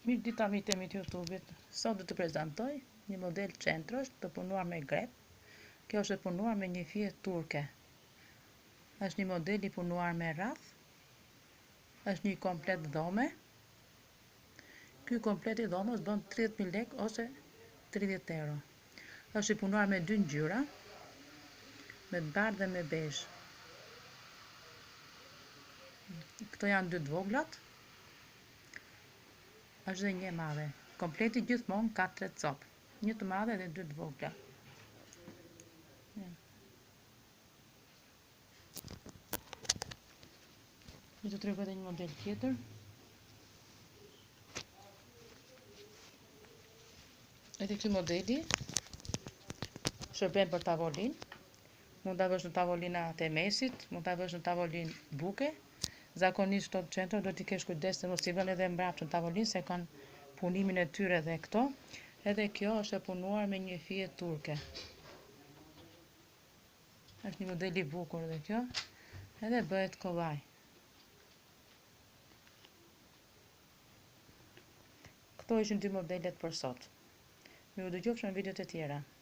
Mirë dita mitemi të YouTube-it. Sot do të prezantoj një model centrosh të punuar me grep. Kjo është e punuar me një fije turke. Është një model i punuar me rrath. Është një komplet dhome. Ky komplet i dhomës bën 30.000 lek ose 30 euro. Është i punuar me 2 ngjyra, me bardhë dhe me bezh. Këto janë 2 të voglat. Është dhe një e madhe. Kompleti gjithmonë ka 3 copë, një të madhe dhe 2 të vogla. Ju të tregoj edhe një model tjetër. Edhe ky modeli shërben për tavolinë. Mund ta vësh në tavolinat e mesit, mund ta vësh në tavolinë buke. Zakonisht këto centra do t'i kesh kujdes se mos i vën edhe mbrapsht në tavolinë se kanë punimin e tyre dhe këto. Edhe kjo është e punuar me një fije turke. Është një model i bukur dhe kjo. Edhe bëhet kollaj. Këto ishin 2 modelet për sot. Miru dëgjofshim në videot e tjera.